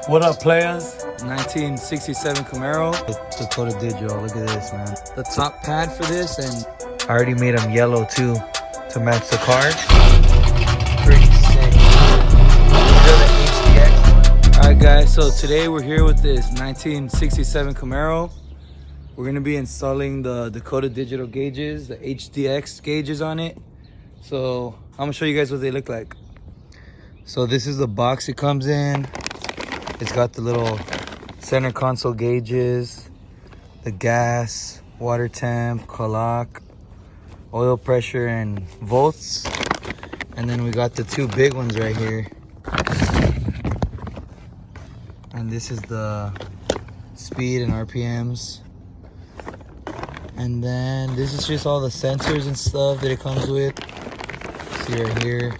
What up, players? 1967 Camaro. Dakota Digital, look at this, man. The top pad for this, and I already made them yellow too to match the car. pretty sick. These are the HDX. All right, guys. So today we're here with this 1967 Camaro. We're gonna be installing the Dakota Digital Gauges, the HDX gauges on it. So I'm gonna show you guys what they look like. So this is the box it comes in. It's got the little center console gauges, the gas, water temp, clock, oil pressure, and volts. And then we got the two big ones right here. And this is the speed and RPMs. And then this is just all the sensors and stuff that it comes with. See right here.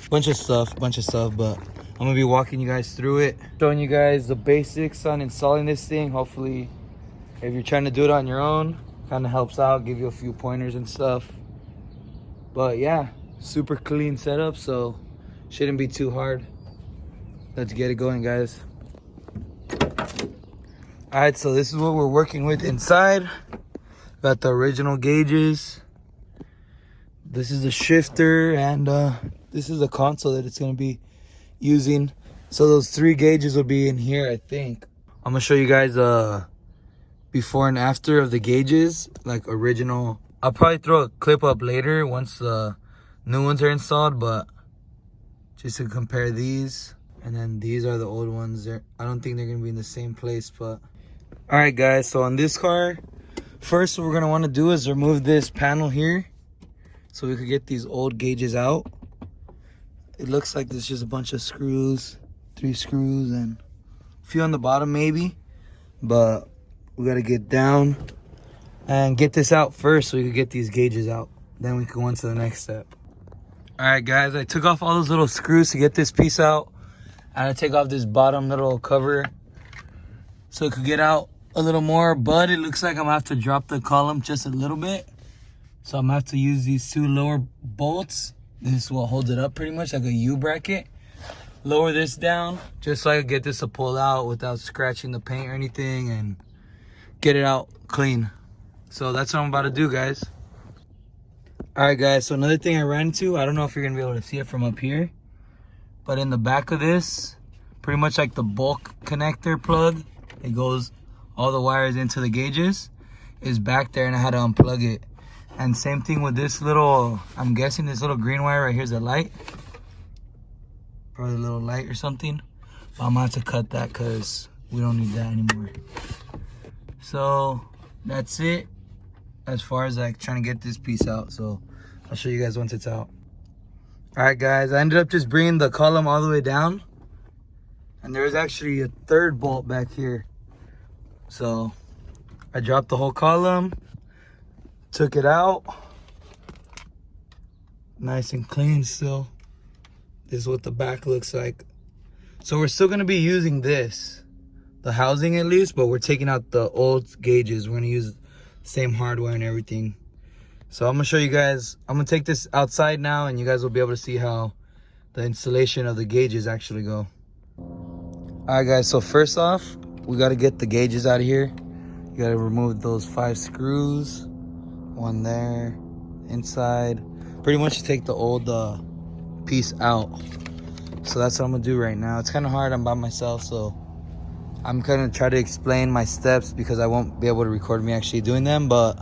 Bunch of stuff, but I'm gonna be walking you guys through it, showing you guys the basics on installing this thing. Hopefully, if you're trying to do it on your own, kind of helps out, give you a few pointers and stuff. But yeah, super clean setup, so shouldn't be too hard. Let's get it going, guys. All right, so this is what we're working with inside. Got the original gauges. This is the shifter, and this is the console that it's gonna be using. So those three gauges will be in here, I think. I'm gonna show you guys before and after of the gauges, like original. I'll probably throw a clip up later once the new ones are installed, but just to compare these. And then these are the old ones. I don't think they're gonna be in the same place, but all right, guys, so on this car, first what we're gonna want to do is remove this panel here so we could get these old gauges out. It looks like there's just a bunch of screws, 3 screws, and a few on the bottom maybe. But we gotta get down and get this out first so we can get these gauges out. Then we can go on to the next step. All right, guys, I took off all those little screws to get this piece out. And I take off this bottom little cover so it could get out a little more. But it looks like I'm gonna have to drop the column just a little bit. So I'm gonna have to use these 2 lower bolts. This is what holds it up pretty much, like a U bracket. Lower this down just so I can get this to pull out without scratching the paint or anything and get it out clean. So that's what I'm about to do, guys. All right, guys, so another thing I ran into, I don't know if you're gonna be able to see it from up here, but in the back of this, pretty much like the bulk connector plug, it goes all the wires into the gauges, is back there, and I had to unplug it. And same thing with this little, I'm guessing this little green wire right here is a light. Probably a little light or something. But I'm gonna have to cut that because we don't need that anymore. So that's it as far as like trying to get this piece out. So I'll show you guys once it's out. All right, guys, I ended up just bringing the column all the way down. And there's actually a 3rd bolt back here. So I dropped the whole column. Took it out, nice and clean still. This is what the back looks like. So we're still gonna be using this, the housing at least, but we're taking out the old gauges. We're gonna use the same hardware and everything. So I'm gonna show you guys, I'm gonna take this outside now and you guys will be able to see how the installation of the gauges actually go. All right, guys, so first off, we gotta get the gauges out of here. You gotta remove those 5 screws. One there, inside. Pretty much take the old piece out. So that's what I'm gonna do right now. It's kind of hard, I'm by myself, so I'm gonna try to explain my steps because I won't be able to record me actually doing them, but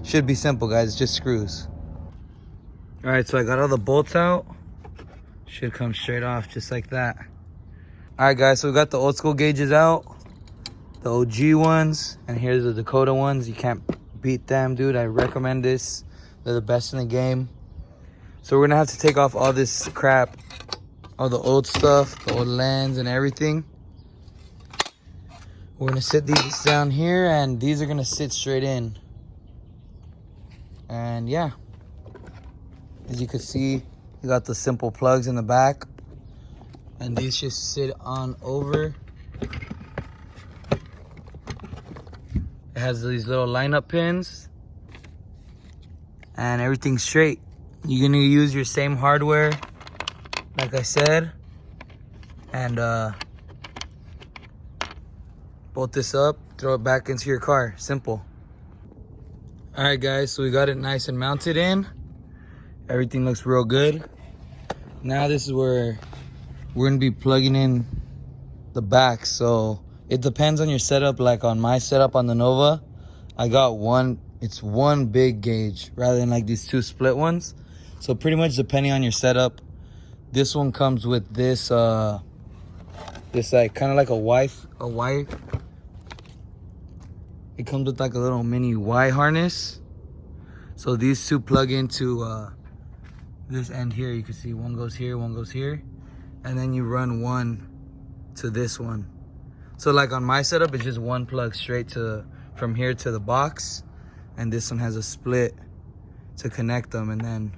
should be simple, guys. It's just screws. All right, so I got all the bolts out. Should come straight off just like that. All right, guys, so we got the old school gauges out, the OG ones, and here's the Dakota ones. You can't beat them, dude. I recommend this. They're the best in the game. So we're gonna have to take off all this crap, all the old stuff, the old lens and everything. We're gonna sit these down here and these are gonna sit straight in. And yeah, as you can see, you got the simple plugs in the back and these just sit on over. It has these little lineup pins and everything's straight. You're gonna use your same hardware, like I said, and bolt this up, throw it back into your car. Simple. All right, guys, so we got it nice and mounted in. Everything looks real good. Now this is where we're gonna be plugging in the back. So it depends on your setup. Like on my setup on the Nova, I got it's one big gauge rather than like these two split ones. So pretty much depending on your setup, this one comes with this this like kind of like a Y. It comes with like a little mini Y harness. So these two plug into this end here. You can see one goes here, one goes here. And then you run one to this one. So like on my setup, it's just one plug straight to from here to the box. And this one has a split to connect them and then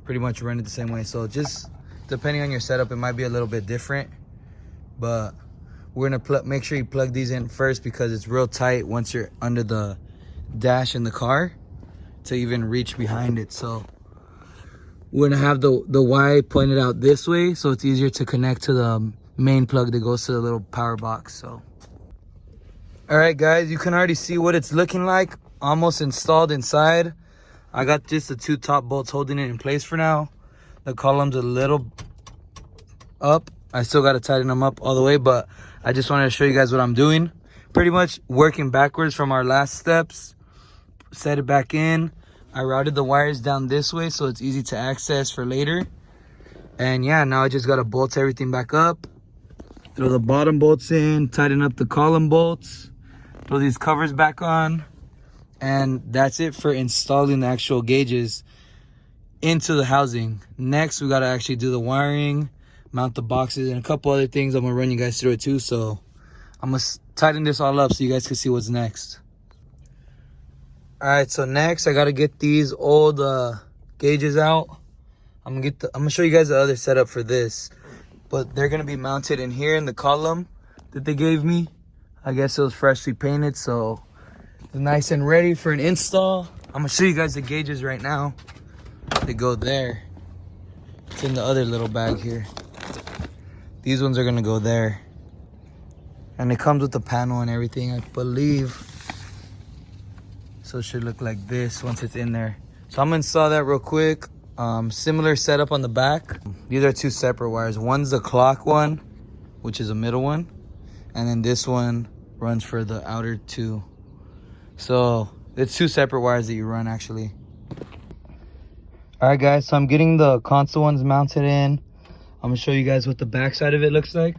pretty much run it the same way. So just depending on your setup, it might be a little bit different. But we're gonna make sure you plug these in first because it's real tight once you're under the dash in the car to even reach behind it. So we're gonna have the Y pointed out this way so it's easier to connect to the main plug that goes to the little power box. So all right, guys, you can already see what it's looking like, almost installed inside. I got just the two top bolts holding it in place for now. The column's a little up. I still got to tighten them up all the way, but I just wanted to show you guys what I'm doing. Pretty much working backwards from our last steps. Set it back in. I routed the wires down this way so it's easy to access for later. And yeah, now I just got to bolt everything back up. Throw the bottom bolts in, tighten up the column bolts. Throw these covers back on. And that's it for installing the actual gauges into the housing. Next, we got to actually do the wiring, mount the boxes, and a couple other things. I'm gonna run you guys through it too. So I'm gonna tighten this all up so you guys can see what's next. All right, so next I gotta get these old gauges out. I'm gonna show you guys the other setup for this, but they're gonna be mounted in here in the column that they gave me. I guess it was freshly painted, so it's nice and ready for an install. I'm gonna show you guys the gauges right now. They go there. It's in the other little bag here. These ones are gonna go there. And it comes with the panel and everything, I believe. So it should look like this once it's in there. So I'm gonna install that real quick. Similar setup on the back. These are two separate wires. One's the clock one, which is a middle one. And then this one runs for the outer two. So it's two separate wires that you run actually. All right, guys, so I'm getting the console ones mounted in. I'm gonna show you guys what the back side of it looks like.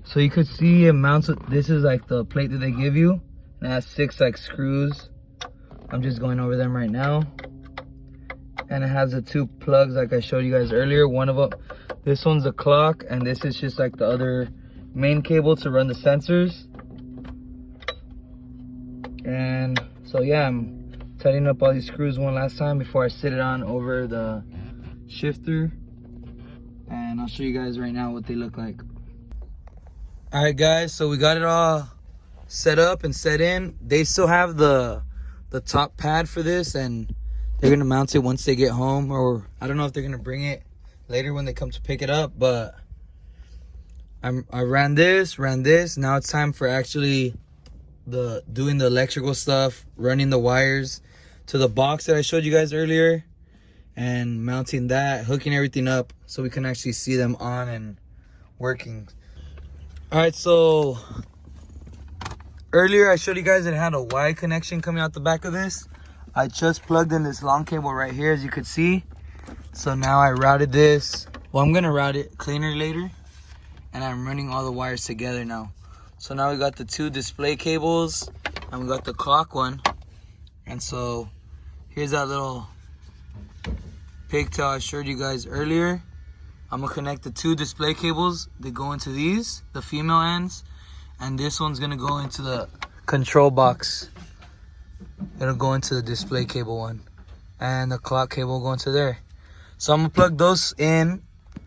So you could see it mounts with, this is like the plate that they give you. And it has 6 like screws. I'm just going over them right now. And it has the 2 plugs like I showed you guys earlier. One of them, this one's the clock, and this is just like the other main cable to run the sensors. And so yeah, I'm tightening up all these screws one last time before I sit it on over the shifter. And I'll show you guys right now what they look like. All right, guys, so we got it all set up and set in. They still have the top pad for this, and they're gonna mount it once they get home, or I don't know if they're gonna bring it later when they come to pick it up. But I ran this. Now it's time for actually doing the electrical stuff, running the wires to the box that I showed you guys earlier, and mounting that, hooking everything up so we can actually see them on and working. All right, so earlier I showed you guys it had a Y connection coming out the back of this. I just plugged in this long cable right here, as you could see. So now I routed this. Well, I'm gonna route it cleaner later, and I'm running all the wires together now. So now we got the 2 display cables, and we got the clock one. And so here's that little pigtail I showed you guys earlier. I'm gonna connect the 2 display cables that go into these, the female ends, and this one's gonna go into the control box. It'll go into the display cable one, and the clock cable will go into there. So I'm gonna plug those in,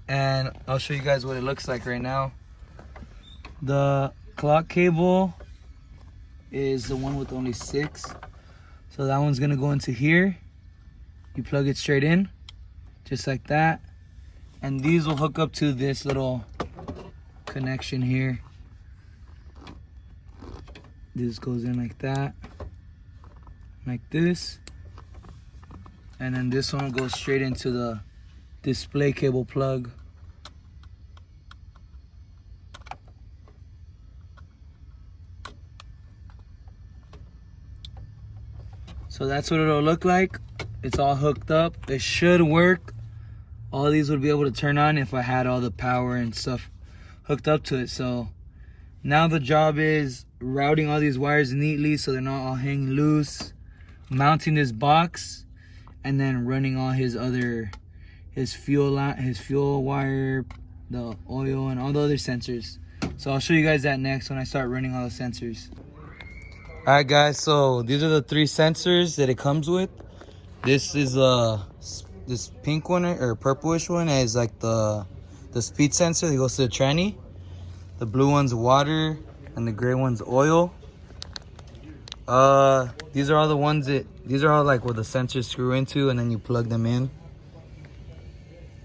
and I'll show you guys what it looks like right now. The clock cable is the one with only 6. So that one's gonna go into here. You plug it straight in, just like that. And these will hook up to this little connection here. This goes in like that, like this, and then this one will go straight into the display cable plug. So that's what it'll look like. It's all hooked up. It should work. All these would be able to turn on if I had all the power and stuff hooked up to it. So now the job is routing all these wires neatly so they're not all hanging loose, mounting this box, and then running all his fuel wire, the oil, and all the other sensors. So I'll show you guys that next when I start running all the sensors. All right, guys, so these are the 3 sensors that it comes with. This is this pink one or purplish one is like the speed sensor that goes to the tranny. The blue one's water, and the gray one's oil. These are all the ones these are all like where the sensors screw into, and then you plug them in.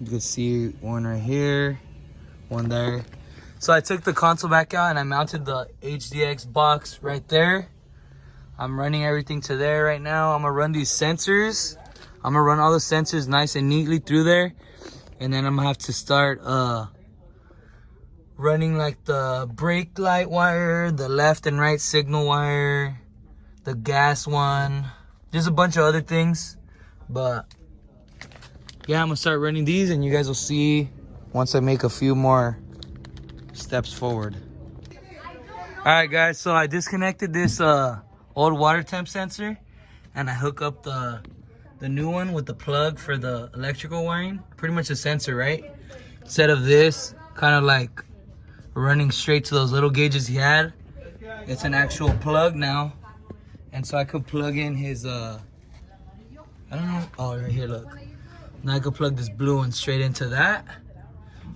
You can see one right here, one there. So I took the console back out and I mounted the HDX box right there. I'm running everything to there right now. I'm gonna run these sensors. I'm gonna run all the sensors nice and neatly through there. And then I'm gonna have to start running like the brake light wire, the left and right signal wire, the gas one, just a bunch of other things. But yeah, I'm gonna start running these and you guys will see once I make a few more steps forward. All right, guys, so I disconnected this old water temp sensor and I hook up the new one with the plug for the electrical wiring. Pretty much a sensor, right? Instead of this kind of like running straight to those little gauges he had, it's an actual plug now. And so I could plug in his I don't know, oh right here, look. Now I could plug this blue one straight into that.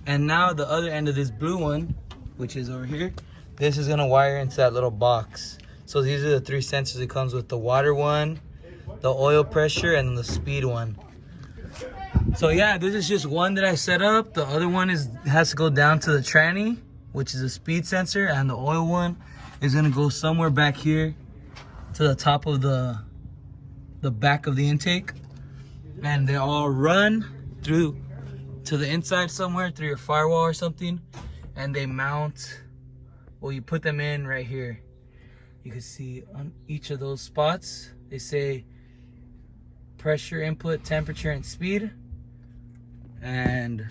And now the other end of this blue one, which is over here, this is gonna wire into that little box. So these are the 3 sensors it comes with: the water one, the oil pressure, and the speed one. So yeah, this is just one that I set up. The other one has to go down to the tranny, which is a speed sensor, and the oil one is gonna go somewhere back here to the top of the back of the intake. And they all run through to the inside somewhere through your firewall or something, and they mount, well, you put them in right here. You can see on each of those spots, they say pressure, input, temperature, and speed. And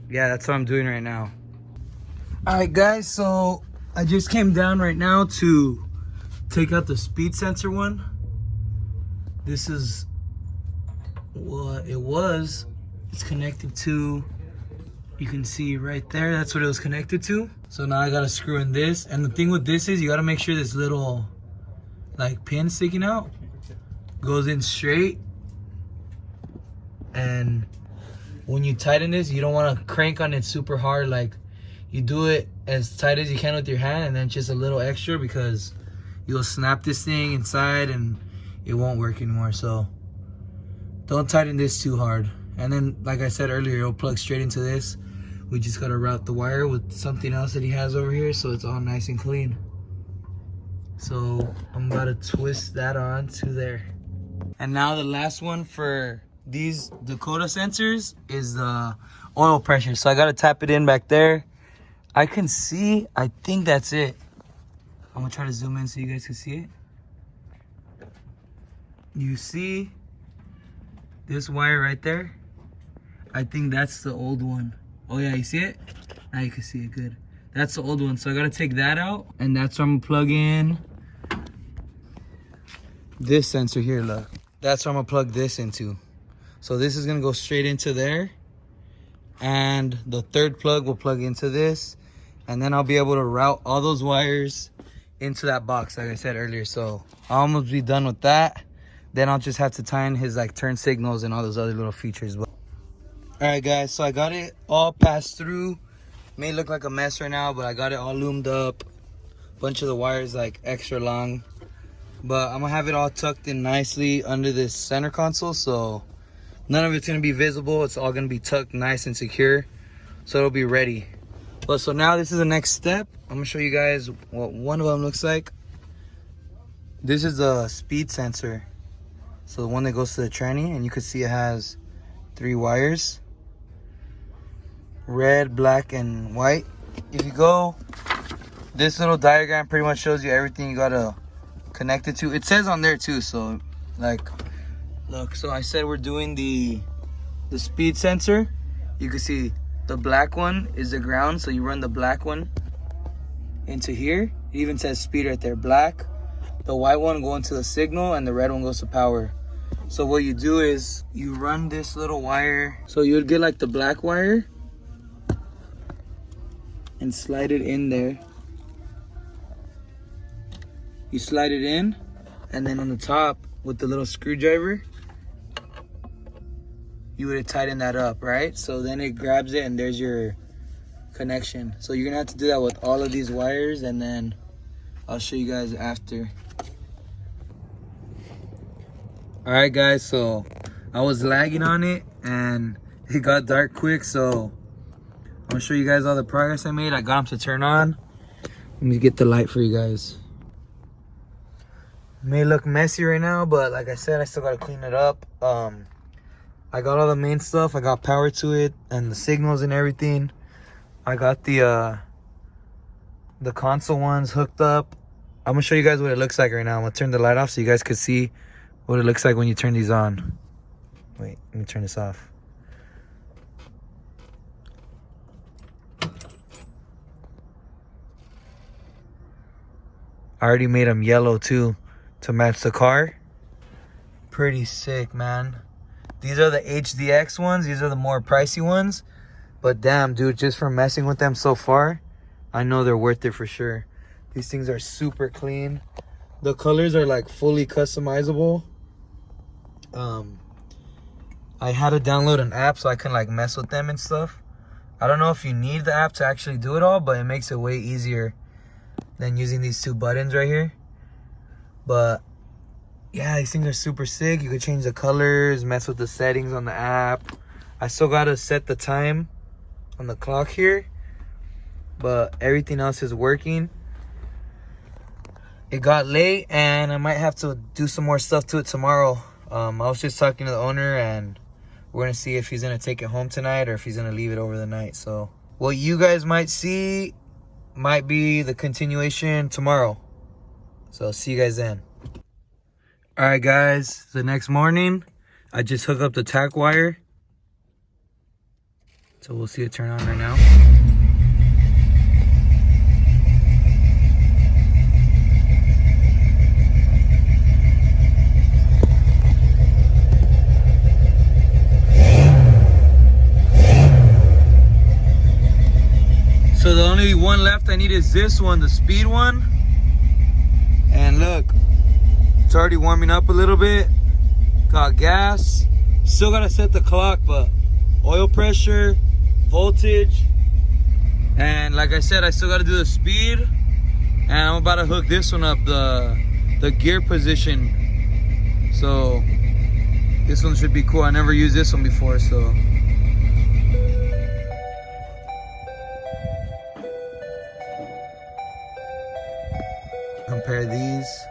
yeah, that's what I'm doing right now. All right, guys, so I just came down right now to take out the speed sensor one. This is what it was. It's connected to, you can see right there, that's what it was connected to. So now I gotta screw in this. And the thing with this is you gotta make sure this little like pin sticking out goes in straight. And when you tighten this, you don't want to crank on it super hard. Like, you do it as tight as you can with your hand, and then just a little extra, because you'll snap this thing inside and it won't work anymore. So don't tighten this too hard. And then, like I said earlier, it'll plug straight into this. We just gotta route the wire with something else that he has over here, so it's all nice and clean. So I'm about to twist that on to there. And now the last one for these Dakota sensors is the oil pressure. So I gotta tap it in back there. I can see, I think that's it. I'm gonna try to zoom in so you guys can see it. You see this wire right there? I think that's the old one. Oh yeah, you see it? Now you can see it good. That's the old one. So I gotta take that out, and that's where I'm gonna plug in this sensor here, look. That's where I'm gonna plug this into. So this is gonna go straight into there, and the third plug will plug into this, and then I'll be able to route all those wires into that box, like I said earlier. So I'll almost be done with that. Then I'll just have to tie in his like turn signals and all those other little features. All right, guys, so I got it all passed through. May look like a mess right now, but I got it all loomed up. Bunch of the wires like extra long, but I'm gonna have it all tucked in nicely under this center console, so none of it's gonna be visible. It's all gonna be tucked nice and secure, so it'll be ready. But so now this is the next step. I'm gonna show you guys what one of them looks like. This is the speed sensor. So the one that goes to the tranny, and you can see it has 3 wires. Red, black, and white. If you go, this little diagram pretty much shows you everything you gotta connect it to. It says on there too, so like, look, so I said we're doing the speed sensor. You can see the black one is the ground, so you run the black one into here. It even says speed right there, black. The white one go into the signal, and the red one goes to power. So what you do is you run this little wire. So you would get like the black wire and slide it in there. You slide it in, and then on the top with the little screwdriver, you would tighten that up, right? So then it grabs it, and there's your connection. So you're gonna have to do that with all of these wires, and then I'll show you guys after. All right, guys, so I was lagging on it, and it got dark quick, so I'm gonna show you guys all the progress I made. I got them to turn on. Let me get the light for you guys. May look messy right now, but like I said, I still gotta clean it up. I got all the main stuff. I got power to it and the signals and everything. I got the console ones hooked up. I'm gonna show you guys what it looks like right now. I'm gonna turn the light off so you guys can see what it looks like when you turn these on. Wait, let me turn this off. I already made them yellow too to match the car. Pretty sick, man. These are the HDX ones. These are the more pricey ones. But damn, dude, just for messing with them so far, I know they're worth it for sure. These things are super clean. The colors are like fully customizable. I had to download an app so I can like mess with them and stuff. I don't know if you need the app to actually do it all, but it makes it way easier than using these 2 buttons right here. But yeah, these things are super sick. You can change the colors, mess with the settings on the app. I still gotta set the time on the clock here, but everything else is working. It got late, and I might have to do some more stuff to it tomorrow. I was just talking to the owner, and we're gonna see if he's gonna take it home tonight or if he's gonna leave it over the night. So what you guys might see might be the continuation tomorrow. So see you guys then. All right, guys, the next morning, I just hooked up the tack wire. So we'll see it turn on right now. So the only one left I need is this one, the speed one. And look, it's already warming up a little bit. Got gas. Still gotta set the clock, but oil pressure, voltage, and like I said, I still gotta do the speed. And I'm about to hook this one up, the gear position. So this one should be cool. I never used this one before, so. Compare these.